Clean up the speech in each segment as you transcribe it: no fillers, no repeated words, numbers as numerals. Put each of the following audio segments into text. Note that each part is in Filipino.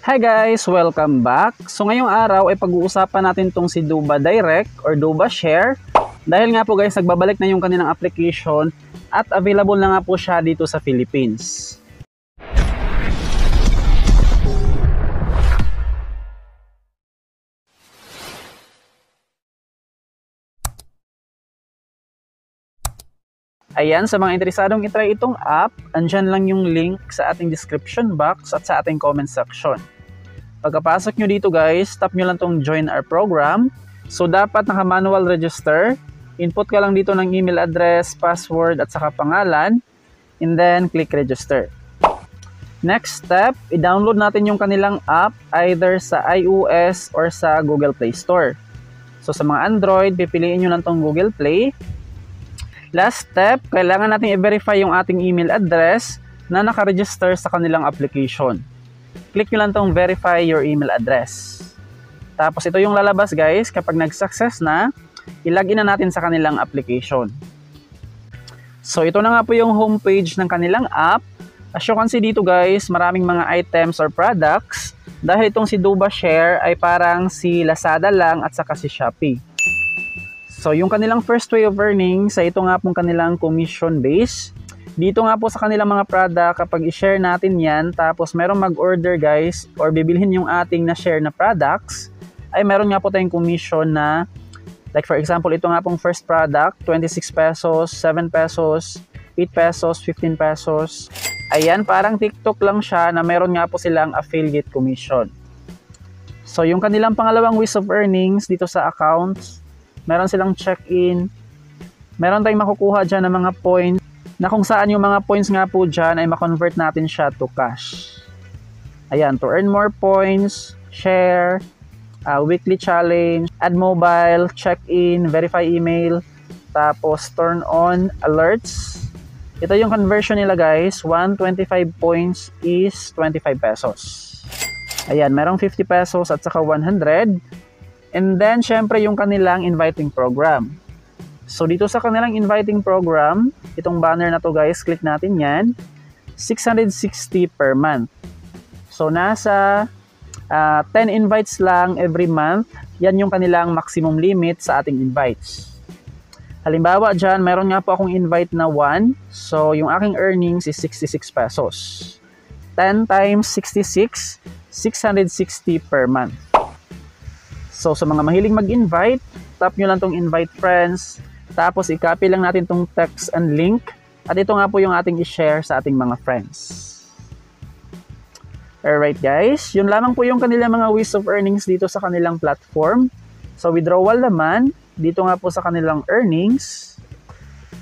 Hi guys! Welcome back! So ngayong araw ay pag-uusapan natin tong si Duba Direct or Duba Share. Dahil nga po guys, nagbabalik na yung kanilang application at available na nga po siya dito sa Philippines. Ayan, sa mga interesadong itry itong app, andyan lang yung link sa ating description box at sa ating comment section. Pagkapasok nyo dito guys, tap nyo lang tong join our program. So dapat naka-manual register. Input ka lang dito ng email address, password at saka pangalan. And then click register. Next step, i-download natin yung kanilang app either sa iOS or sa Google Play Store. So sa mga Android, pipiliin nyo lang tong Google Play. Last step, kailangan natin i-verify yung ating email address na naka-register sa kanilang application. Click nyo lang tong verify your email address. Tapos ito yung lalabas guys, kapag nag-success na, ilagin na natin sa kanilang application. So ito na nga po yung homepage ng kanilang app. As you can see dito guys, maraming mga items or products. Dahil itong si Duba Share ay parang si Lazada lang at saka si Shopee. So yung kanilang first way of earning, sa ito nga pong kanilang commission base. Dito nga po sa kanilang mga product, kapag i-share natin yan, tapos merong mag-order guys, or bibilhin yung ating na-share na products, ay meron nga po tayong commission na, like for example, ito nga pong first product, 26 pesos, 7 pesos, 8 pesos, 15 pesos. Ayan, parang TikTok lang siya na meron nga po silang affiliate commission. So yung kanilang pangalawang ways of earnings dito sa accounts, meron silang check-in, meron tayong makukuha dyan ng mga points, na kung saan yung mga points nga po dyan ay makonvert natin siya to cash. Ayan, to earn more points, share, weekly challenge, add mobile, check-in, verify email, tapos turn on alerts. Ito yung conversion nila guys, 125 points is 25 pesos. Ayan, merong 50 pesos at saka 100. And then, syempre yung kanilang inviting program. So, dito sa kanilang inviting program, itong banner na to guys, click natin yan. 660 per month. So, nasa 10 invites lang every month. Yan yung kanilang maximum limit sa ating invites. Halimbawa dyan, meron nga po akong invite na 1. So, yung aking earnings is 66 pesos. 10 times 66, 660 per month. So, sa mga mahiling mag-invite, tap nyo lang tong invite friends. Tapos, i-copy lang natin tong text and link. At ito nga po yung ating i-share sa ating mga friends. Alright guys, yun lamang po yung kanilang mga ways of earnings dito sa kanilang platform. So, withdrawal naman, dito nga po sa kanilang earnings.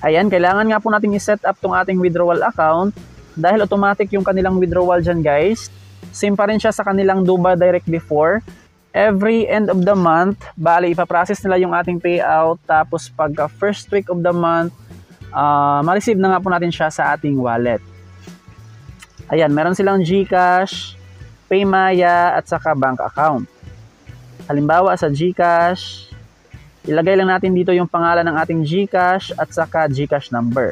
Ayan, kailangan nga po natin i-set up tong ating withdrawal account. Dahil automatic yung kanilang withdrawal dyan guys. Same pa rin siya sa kanilang Duba Direct before. Every end of the month, bali ipaprocess nila yung ating payout. Tapos pagka first week of the month, ma-receive na nga po natin siya sa ating wallet. Ayan, meron silang GCash, Paymaya, at saka bank account. Halimbawa sa GCash, ilagay lang natin dito yung pangalan ng ating GCash at saka GCash number.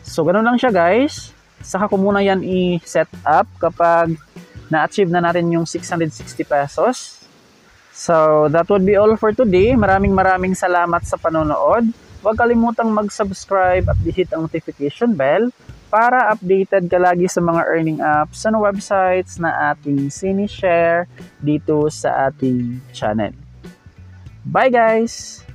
So, ganun lang siya guys. Saka ko muna yan i-set up kapag na-achieve na natin yung 660 pesos. So, that would be all for today. Maraming salamat sa panonood. Huwag kalimutang mag-subscribe at i-hit ang notification bell para updated ka lagi sa mga earning apps sa websites na ating sinishare dito sa ating channel. Bye guys!